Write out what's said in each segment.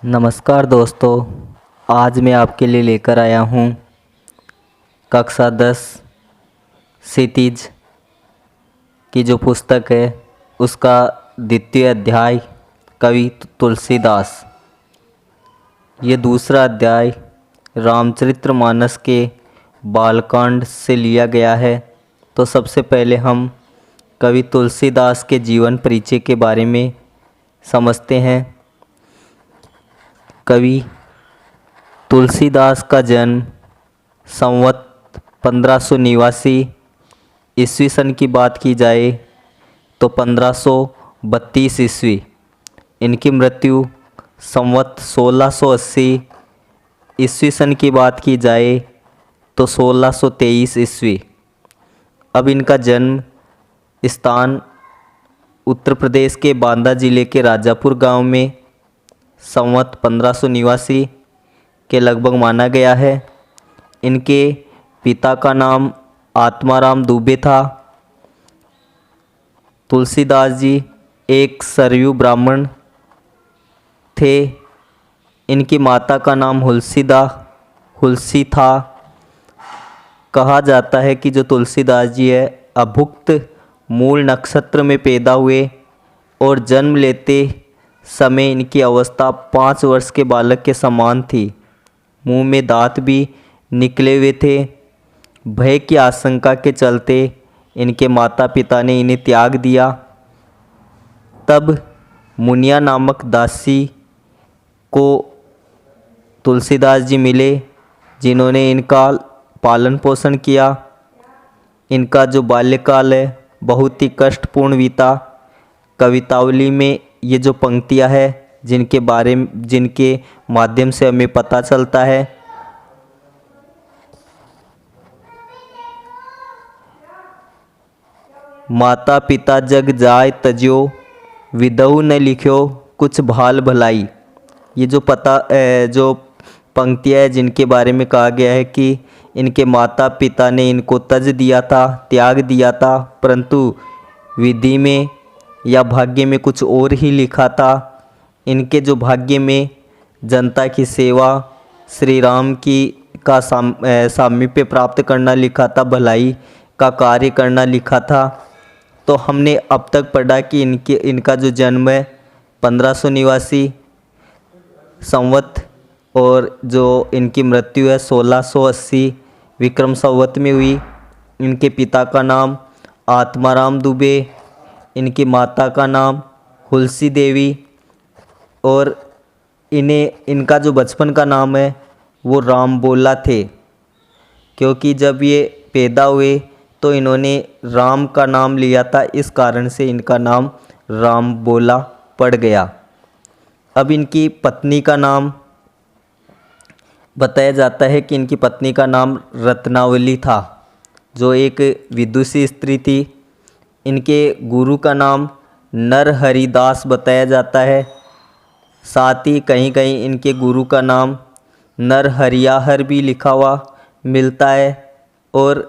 नमस्कार दोस्तों। आज मैं आपके लिए लेकर आया हूँ कक्षा 10 क्षितिज की जो पुस्तक है उसका द्वितीय अध्याय कवि तुलसीदास। ये दूसरा अध्याय रामचरितमानस के बालकांड से लिया गया है। तो सबसे पहले हम कवि तुलसीदास के जीवन परिचय के बारे में समझते हैं। कवि तुलसीदास का जन्म संवत 1589 ईस्वी सन की बात की जाए तो 1532 ईस्वी। इनकी मृत्यु संवत 1680 ईस्वी सन की बात की जाए तो 1623 ईस्वी। अब इनका जन्म स्थान उत्तर प्रदेश के बांदा जिले के राजापुर गांव में संवत 1589 के लगभग माना गया है। इनके पिता का नाम आत्माराम दुबे था। तुलसीदास जी एक सरयू ब्राह्मण थे। इनकी माता का नाम हुलसी था। कहा जाता है कि जो तुलसीदास जी है अभुक्त मूल नक्षत्र में पैदा हुए और जन्म लेते समय इनकी अवस्था 5 वर्ष के बालक के समान थी। मुंह में दांत भी निकले हुए थे। भय की आशंका के चलते इनके माता पिता ने इन्हें त्याग दिया। तब मुनिया नामक दासी को तुलसीदास जी मिले जिन्होंने इनका पालन पोषण किया। इनका जो बाल्यकाल है बहुत ही कष्टपूर्ण बीता। कवितावली में ये जो पंक्तियाँ है जिनके माध्यम से हमें पता चलता है। माता पिता जग जाय तज्यो, विदहु न लिख्यो कुछ भाल भलाई। ये जो पंक्तियाँ है जिनके बारे में कहा गया है कि इनके माता पिता ने इनको तज दिया था, त्याग दिया था, परंतु विधि में या भाग्य में कुछ और ही लिखा था। इनके जो भाग्य में जनता की सेवा, श्री राम की का सामीप्य प्राप्त करना लिखा था, भलाई का कार्य करना लिखा था। तो हमने अब तक पढ़ा कि इनका जो जन्म है 1589 संवत और जो इनकी मृत्यु है 1680 विक्रम संवत में हुई। इनके पिता का नाम आत्माराम दुबे, इनकी माता का नाम हुलसी देवी और इनका जो बचपन का नाम है वो राम बोला थे, क्योंकि जब ये पैदा हुए तो इन्होंने राम का नाम लिया था, इस कारण से इनका नाम राम बोला पड़ गया। अब इनकी पत्नी का नाम बताया जाता है कि इनकी पत्नी का नाम रत्नावली था, जो एक विदुषी स्त्री थी। इनके गुरु का नाम नरहरिदास बताया जाता है। साथ ही कहीं कहीं इनके गुरु का नाम नरहरियाहर भी लिखा हुआ मिलता है और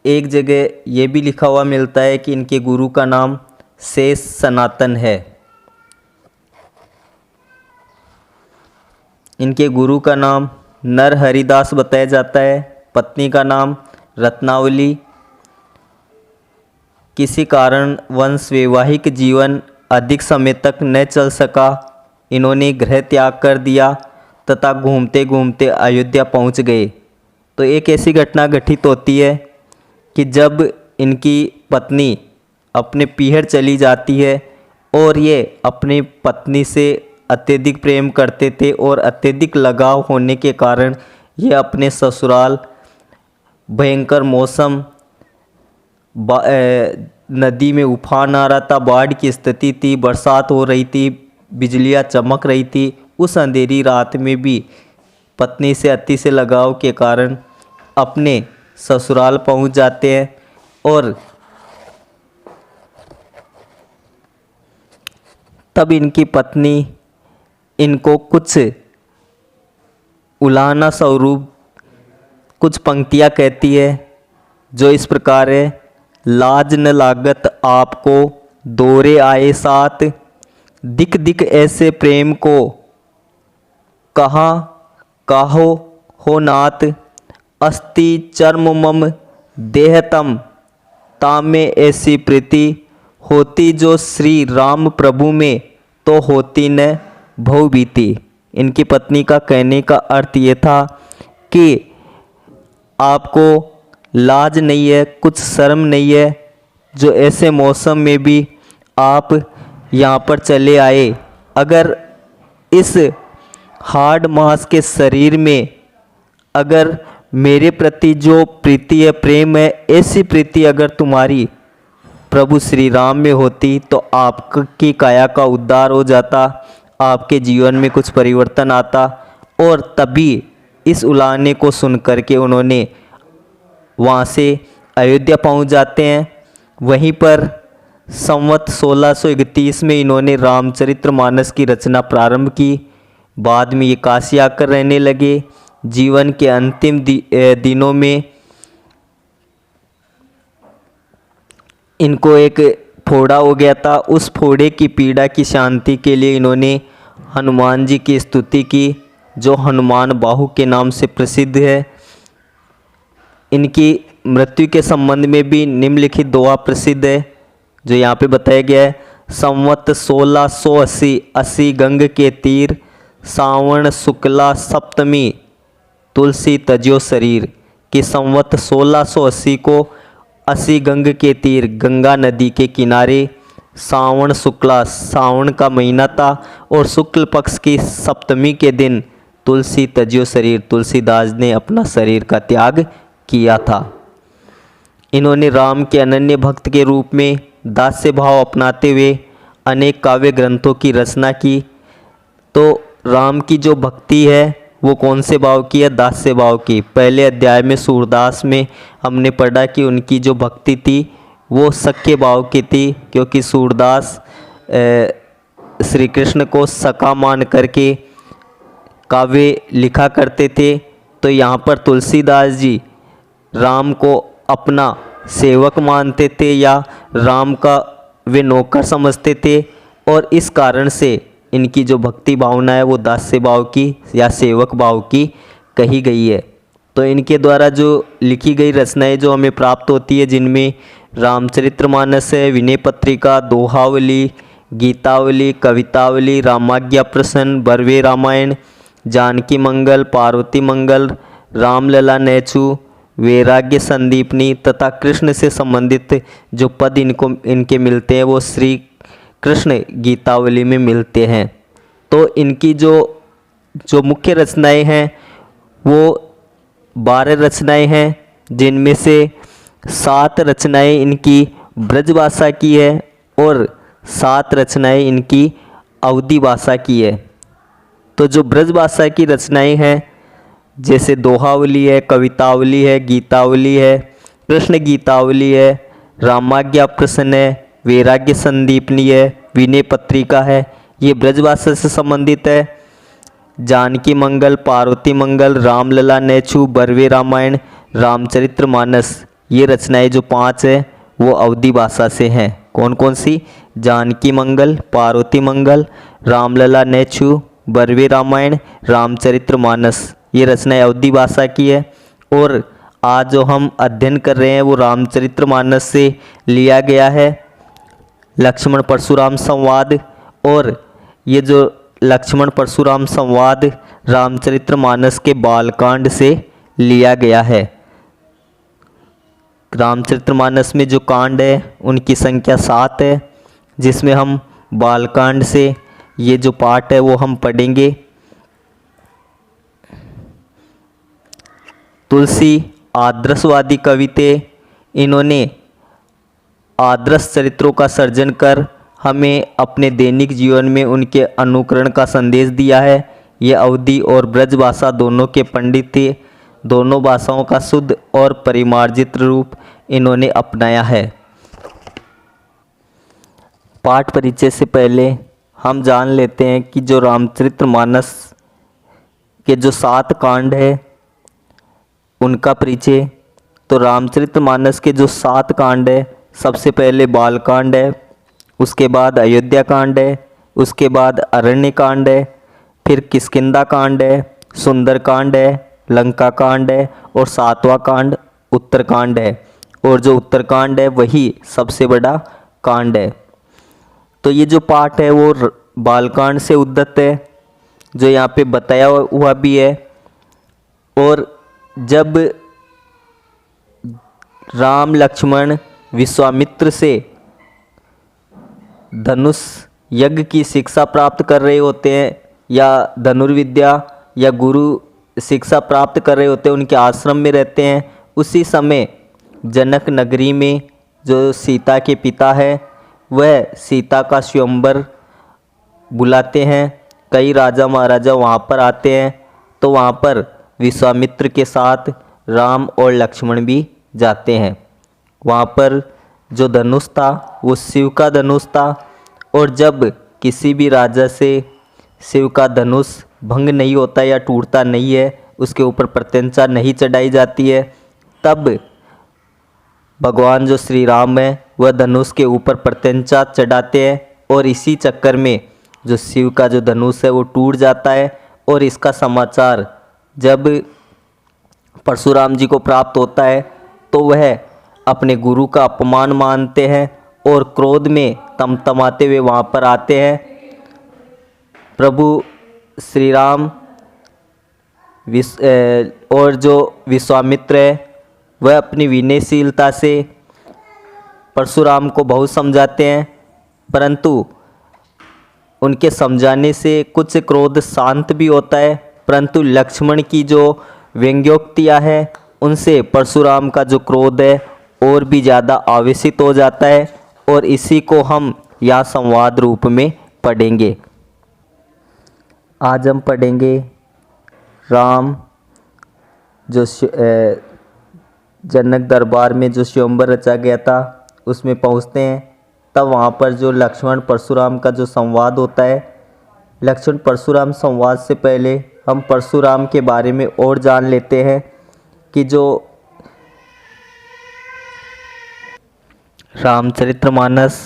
एक जगह ये भी लिखा हुआ मिलता है कि इनके गुरु का नाम शेष सनातन है। इनके गुरु का नाम नरहरिदास बताया जाता है। पत्नी का नाम रत्नावली। किसी कारण वंश वैवाहिक जीवन अधिक समय तक न चल सका। इन्होंने गृह त्याग कर दिया तथा घूमते घूमते अयोध्या पहुंच गए। तो एक ऐसी घटना घटित होती है कि जब इनकी पत्नी अपने पीहर चली जाती है और ये अपनी पत्नी से अत्यधिक प्रेम करते थे और अत्यधिक लगाव होने के कारण ये अपने ससुराल भयंकर मौसम, नदी में उफान आ रहा था, बाढ़ की स्थिति थी, बरसात हो रही थी, बिजलियां चमक रही थी। उस अंधेरी रात में भी पत्नी से अति से लगाव के कारण अपने ससुराल पहुंच जाते हैं और तब इनकी पत्नी इनको कुछ उलाहना स्वरूप कुछ पंक्तियाँ कहती है जो इस प्रकार है। लाज न लागत आपको दौरे आए साथ, दिख दिख ऐसे प्रेम को कहाँ काहो हो नाथ, अस्ति चर्म मम देहतम, तामे ऐसी प्रीति होती जो श्री राम प्रभु में, तो होती न भवभीति। इनकी पत्नी का कहने का अर्थ ये था कि आपको लाज नहीं है, कुछ शर्म नहीं है, जो ऐसे मौसम में भी आप यहाँ पर चले आए। अगर इस हार्ड मांस के शरीर में अगर मेरे प्रति जो प्रीति है, प्रेम है, ऐसी प्रीति अगर तुम्हारी प्रभु श्री राम में होती तो आपकी काया का उद्धार हो जाता, आपके जीवन में कुछ परिवर्तन आता। और तभी इस उलाहने को सुन करके उन्होंने वहाँ से अयोध्या पहुँच जाते हैं। वहीं पर संवत 1631 में इन्होंने रामचरितमानस की रचना प्रारंभ की। बाद में ये काशी आकर रहने लगे। जीवन के अंतिम दिनों में इनको एक फोड़ा हो गया था। उस फोड़े की पीड़ा की शांति के लिए इन्होंने हनुमान जी की स्तुति की, जो हनुमान बाहु के नाम से प्रसिद्ध है। इनकी मृत्यु के संबंध में भी निम्नलिखित दोहा प्रसिद्ध है, जो यहाँ पे बताया गया है। संवत 1680 अस्सी गंग के तीर, सावन शुक्ला सप्तमी तुलसी तज्यो शरीर। कि संवत 1680 को 80 गंग के तीर, गंगा नदी के किनारे, सावन शुक्ला सावन का महीना था, और शुक्ल पक्ष की सप्तमी के दिन तुलसी तज्यो शरीर, तुलसीदास ने अपना शरीर का त्याग किया था। इन्होंने राम के अनन्य भक्त के रूप में दास्य भाव अपनाते हुए अनेक काव्य ग्रंथों की रचना की। तो राम की जो भक्ति है वो कौन से भाव की है? दास्य भाव की। पहले अध्याय में सूरदास में हमने पढ़ा कि उनकी जो भक्ति थी वो सख्य भाव की थी, क्योंकि सूरदास श्री कृष्ण को सखा मान करके काव्य लिखा करते थे। तो यहाँ पर तुलसीदास जी राम को अपना सेवक मानते थे या राम का वे नौकर समझते थे, और इस कारण से इनकी जो भक्ति भावना है वो दास्य भाव की या सेवक भाव की कही गई है। तो इनके द्वारा जो लिखी गई रचनाएं जो हमें प्राप्त होती है, जिनमें रामचरितमानस है, विनय पत्रिका, दोहावली, गीतावली, कवितावली, रामाज्ञा प्रसन्न, बरवे रामायण, जानकी मंगल, पार्वती मंगल, रामलला नैचू, वैराग्य संदीपनी तथा कृष्ण से संबंधित जो पद इनके मिलते हैं वो श्री कृष्ण गीतावली में मिलते हैं। तो इनकी जो मुख्य रचनाएं हैं वो 12 रचनाएं हैं, जिनमें से 7 रचनाएं इनकी ब्रजभाषा की है और 7 रचनाएं इनकी अवधी भाषा की है। तो जो ब्रजभाषा की रचनाएं हैं जैसे दोहावली है, कवितावली है, गीतावली है, कृष्ण गीतावली है, रामाज्ञा प्रसन्न है, वैराग्य संदीपनी है, विनय पत्रिका है, ये ब्रजभाषा से संबंधित है। जानकी मंगल, पार्वती मंगल, रामलला नैचू, बरवे रामायण, रामचरितमानस, ये रचनाएं जो 5 है वो अवधी भाषा से हैं। कौन कौन सी? जानकी मंगल, पार्वती मंगल, रामलला नैचू, बरवे रामायण, रामचरितमानस, ये रचनाएं अवधी भाषा की है। और आज जो हम अध्ययन कर रहे हैं वो रामचरितमानस से लिया गया है, लक्ष्मण परशुराम संवाद। और ये जो लक्ष्मण परशुराम संवाद रामचरितमानस के बालकांड से लिया गया है। रामचरितमानस में जो कांड है उनकी संख्या 7 है, जिसमें हम बालकांड से ये जो पाठ है वो हम पढ़ेंगे। तुलसी आदर्शवादी कवि थे। इन्होंने आदर्श चरित्रों का सर्जन कर हमें अपने दैनिक जीवन में उनके अनुकरण का संदेश दिया है। ये अवधी और ब्रज भाषा दोनों के पंडित थे। दोनों भाषाओं का शुद्ध और परिमार्जित रूप इन्होंने अपनाया है। पाठ परिचय से पहले हम जान लेते हैं कि जो रामचरितमानस के जो 7 कांड है उनका परिचय। तो रामचरितमानस के जो 7 कांड है, सबसे पहले बालकांड है, उसके बाद अयोध्या कांड है, उसके बाद अरण्य कांड है, फिर किष्किंधा कांड है, सुंदर कांड है, लंका कांड है और 7वां कांड उत्तरकांड है। और जो उत्तरकांड है वही सबसे बड़ा कांड है। तो ये जो पाठ है वो बालकांड से उद्धत है, जो यहाँ पे बताया हुआ भी है। और जब राम लक्ष्मण विश्वामित्र से धनुष यज्ञ की शिक्षा प्राप्त कर रहे होते हैं या धनुर्विद्या या गुरु शिक्षा प्राप्त कर रहे होते हैं, उनके आश्रम में रहते हैं, उसी समय जनक नगरी में जो सीता के पिता है वह सीता का स्वयंवर बुलाते हैं। कई राजा महाराजा वहाँ पर आते हैं, तो वहाँ पर विश्वामित्र के साथ राम और लक्ष्मण भी जाते हैं। वहाँ पर जो धनुष था वो शिव का धनुष था, और जब किसी भी राजा से शिव का धनुष भंग नहीं होता या टूटता नहीं है, उसके ऊपर प्रत्यंचा नहीं चढ़ाई जाती है, तब भगवान जो श्री राम है वह धनुष के ऊपर प्रत्यंचा चढ़ाते हैं, और इसी चक्कर में जो शिव का जो धनुष है वो टूट जाता है। और इसका समाचार जब परशुराम जी को प्राप्त होता है तो वह अपने गुरु का अपमान मानते हैं और क्रोध में तमतमाते हुए वहाँ पर आते हैं। प्रभु श्री राम और जो विश्वामित्र है वह अपनी विनयशीलता से परशुराम को बहुत समझाते हैं, परंतु उनके समझाने से कुछ क्रोध शांत भी होता है, परंतु लक्ष्मण की जो व्यंग्योक्तियाँ हैं उनसे परशुराम का जो क्रोध है और भी ज़्यादा आवेशित हो जाता है। और इसी को हम यहाँ संवाद रूप में पढ़ेंगे। आज हम पढ़ेंगे राम जो जनक दरबार में जो स्वयंवर रचा गया था उसमें पहुँचते हैं, तब वहाँ पर जो लक्ष्मण परशुराम का जो संवाद होता है। लक्ष्मण परशुराम संवाद से पहले हम परशुराम के बारे में और जान लेते हैं कि जो रामचरितमानस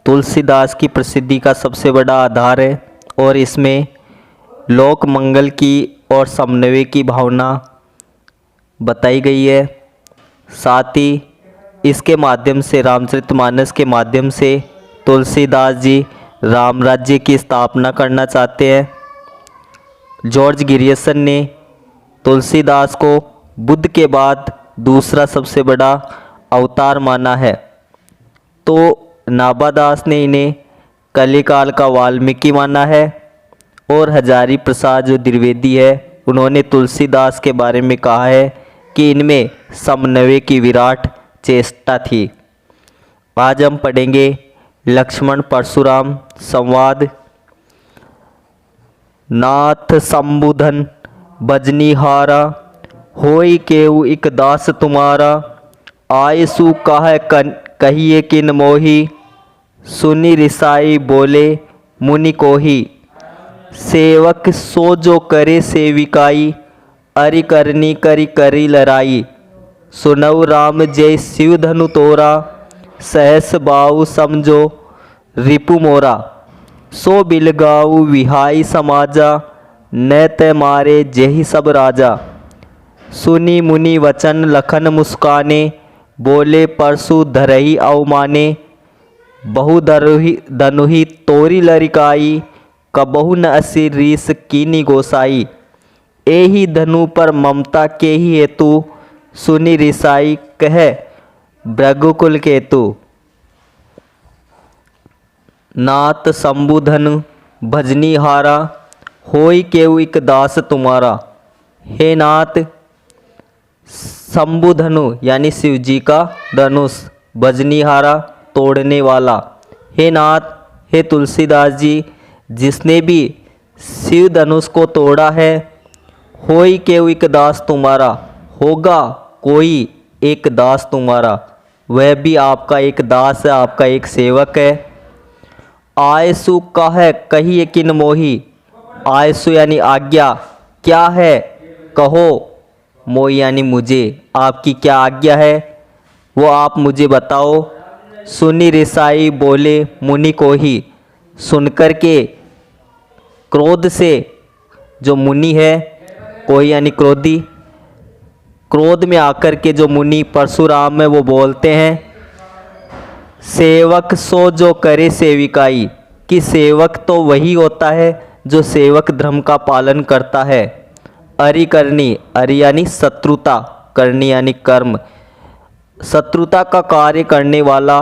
तुलसीदास की प्रसिद्धि का सबसे बड़ा आधार है, और इसमें लोक मंगल की और समन्वय की भावना बताई गई है। साथ ही इसके माध्यम से, रामचरितमानस के माध्यम से तुलसीदास जी राम राज्य की स्थापना करना चाहते हैं। जॉर्ज गिरियसन ने तुलसीदास को बुद्ध के बाद दूसरा सबसे बड़ा अवतार माना है, तो नाभादास ने इन्हें कलिकाल का वाल्मीकि माना है, और हजारी प्रसाद जो द्विवेदी है उन्होंने तुलसीदास के बारे में कहा है कि इनमें समन्वय की विराट चेष्टा थी। आज हम पढ़ेंगे लक्ष्मण परशुराम संवाद। नाथ संबुधन भजनिहारा, होई केउ इक दास तुम्हारा। आयसु कह कहिए किन मोही, सुनी रिसाई बोले मुनि कोही। सेवक सो जो करे सेविकाई, अरि करनी करी करी लड़ाई। सुनऊ राम जय शिव धनु तोरा, सहस बाऊ समझो रिपु मोरा। सो बिलगाऊ विहाई समाजा, न ते मारे जेहि सब राजा। सुनी मुनि वचन लखन मुस्काने, बोले परशु धरही अवमाने। बहु धनुहि तोरी लरिकाई, कबहु न असी रीस कीनी गोसाई। एही धनु पर ममता के ही हेतु, सुनी रिसाई कह भृगुकुल केतु। नाथ संबुधन भजनिहारा, होई केउ इक दास तुम्हारा। हे नाथ, शंभुधनु यानी शिव जी का धनुष, भजनिहारा तोड़ने वाला। हे नाथ, हे तुलसीदास जी, जिसने भी शिव धनुष को तोड़ा है, होई केउ एक दास तुम्हारा, होगा कोई एक दास तुम्हारा, वह भी आपका एक दास है, आपका एक सेवक है। आयसु कह कहिए किन मोही, आयसु यानी आज्ञा, क्या है कहो, मोही यानी मुझे, आपकी क्या आज्ञा है वो आप मुझे बताओ। सुनी रिसाई बोले मुनि को ही, सुनकर के क्रोध से जो मुनि है, कोई यानी क्रोधी, क्रोध में आकर के जो मुनि परशुराम है वो बोलते हैं, सेवक सो जो करे सेविकाई, कि सेवक तो वही होता है जो सेवक धर्म का पालन करता है। अरि करनी, अरि यानी शत्रुता, करनी यानी कर्म, शत्रुता का कार्य करने वाला,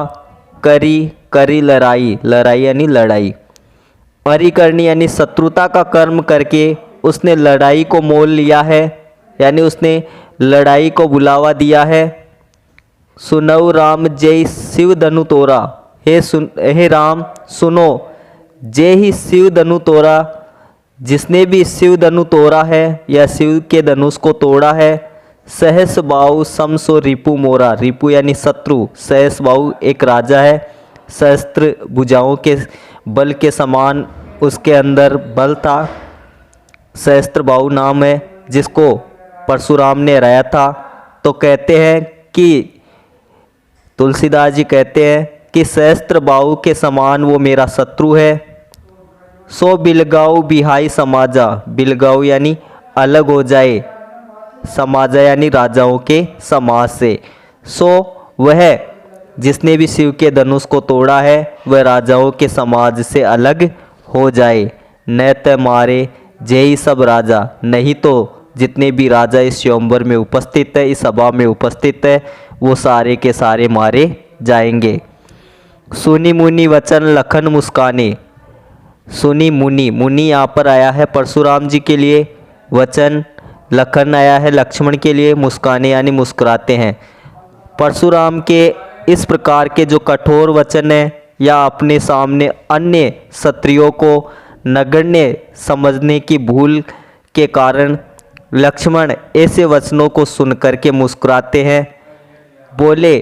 करी, करी लड़ाई, लड़ाई यानी लड़ाई, अरि करनी यानी शत्रुता का कर्म करके उसने लड़ाई को मोल लिया है, यानी उसने लड़ाई को बुलावा दिया है। सुनऊ राम जय शिव धनु तोरा, हे राम सुनो, जय ही शिव धनु तोरा, जिसने भी शिव धनु तोड़ा है या शिव के धनुष को तोड़ा है। सहस बाहु समसो रिपु मोरा, रिपु यानी शत्रु, सहस बाहु एक राजा है, सहस्त्र भुजाओं के बल के समान उसके अंदर बल था, सहस्त्र बाहु नाम है जिसको परशुराम ने हराया था। तो कहते हैं कि तुलसीदास जी कहते हैं कि सहस्त्र बाहु के समान वो मेरा शत्रु है। सो बिलगाऊ बिहाई समाजा, बिलगाऊ यानी अलग हो जाए, समाजा यानी राजाओं के समाज से। सो वह जिसने भी शिव के धनुष को तोड़ा है वह राजाओं के समाज से अलग हो जाए। न त मारे जय सब राजा, नहीं तो जितने भी राजा इस स्वयंवर में उपस्थित है, इस सभा में उपस्थित है, वो सारे के सारे मारे जाएंगे। सुनी मुनि वचन लखन मुस्काने, सुनी मुनि, मुनि यहाँ पर आया है परशुराम जी के लिए, वचन लखन आया है लक्ष्मण के लिए, मुस्काने यानी मुस्कुराते हैं। परशुराम के इस प्रकार के जो कठोर वचन है या अपने सामने अन्य क्षत्रियों को नगण्य समझने की भूल के कारण लक्ष्मण ऐसे वचनों को सुन करके मुस्कुराते हैं। बोले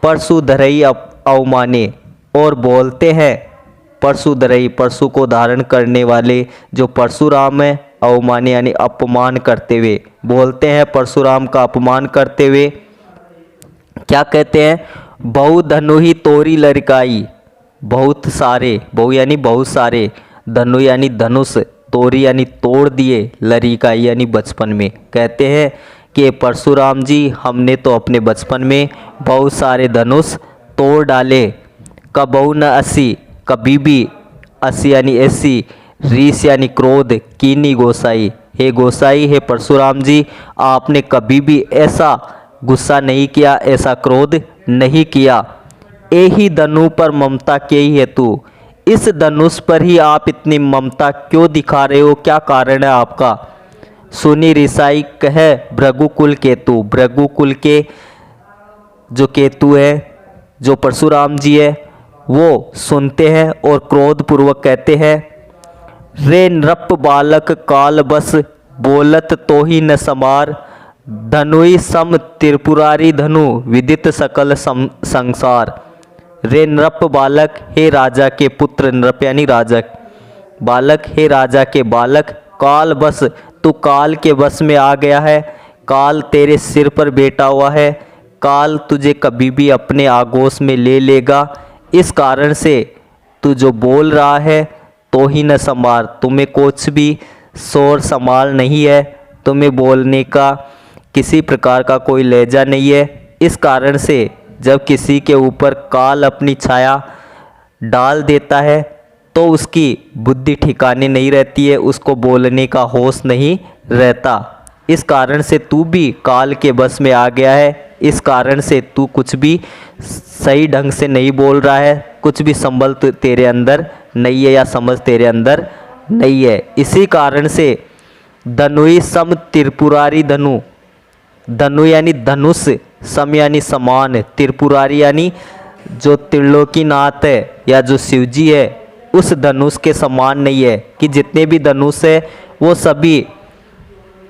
परशु धरई अवमाने, और बोलते हैं परशु धरई, परशु को धारण करने वाले जो परशुराम है, अवमाने यानी अपमान करते हुए, बोलते हैं परशुराम का अपमान करते हुए। क्या कहते हैं, बहु धनु ही तोरी लड़काई, बहुत सारे, बहु यानी बहुत सारे, धनु यानी धनुष, तोरी यानी तोड़ दिए, लड़काई यानी बचपन में। कहते हैं कि परशुराम जी हमने तो अपने बचपन में बहुत सारे धनुष तोड़ डाले। कबहु न असी, कभी भी, असी यानी ऐसी, रीस यानी क्रोध, कीनी गोसाई, हे गोसाई, हे परशुराम जी आपने कभी भी ऐसा गुस्सा नहीं किया, ऐसा क्रोध नहीं किया। ए ही धनु पर ममता के ही हेतु, इस धनुष पर ही आप इतनी ममता क्यों दिखा रहे हो, क्या कारण है आपका। सुनी रिसाई कहे भृगुकुल केतु, भृगुकुल के जो केतु है, जो परशुराम जी है, वो सुनते हैं और क्रोध पूर्वक कहते हैं, रे नृप बालक काल बस बोलत तो ही न समार, धनुई सम त्रिपुरारी धनु विदित सकल संसार। रे नृप बालक, हे राजा के पुत्र, नृप यानी राजा, बालक हे राजा के बालक, काल बस तू काल के बस में आ गया है, काल तेरे सिर पर बैठा हुआ है, काल तुझे कभी भी अपने आगोश में ले लेगा। इस कारण से तू जो बोल रहा है तो ही न संभार, तुम्हें कुछ भी शोर संभाल नहीं है, तुम्हें बोलने का किसी प्रकार का कोई लहजा नहीं है। इस कारण से जब किसी के ऊपर काल अपनी छाया डाल देता है तो उसकी बुद्धि ठिकाने नहीं रहती है, उसको बोलने का होश नहीं रहता। इस कारण से तू भी काल के बस में आ गया है, इस कारण से तू कुछ भी सही ढंग से नहीं बोल रहा है, कुछ भी संबल तेरे अंदर नहीं है या समझ तेरे अंदर नहीं है। इसी कारण से धनुई सम त्रिपुरारी धनु, धनु यानी धनुष, सम यानी समान, त्रिपुरारी यानी जो त्रिलोकीनाथ है या जो शिवजी है उस धनुष के समान नहीं है, कि जितने भी धनुष है वो सभी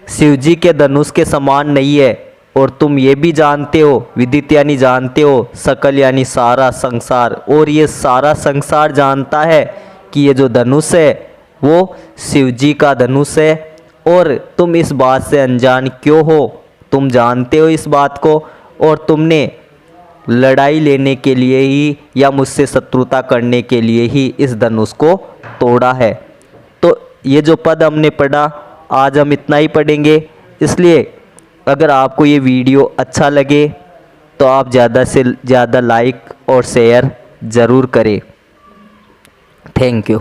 शिवजी के धनुष के समान नहीं है। और तुम ये भी जानते हो, विदित यानी जानते हो, सकल यानी सारा संसार, और ये सारा संसार जानता है कि ये जो धनुष है वो शिवजी का धनुष है। और तुम इस बात से अनजान क्यों हो, तुम जानते हो इस बात को, और तुमने लड़ाई लेने के लिए ही या मुझसे शत्रुता करने के लिए ही इस धनुष को तोड़ा है। तो ये जो पद हमने पढ़ा आज हम इतना ही पढ़ेंगे। इसलिए अगर आपको ये वीडियो अच्छा लगे तो आप ज़्यादा से ज़्यादा लाइक और शेयर ज़रूर करें। Thank you.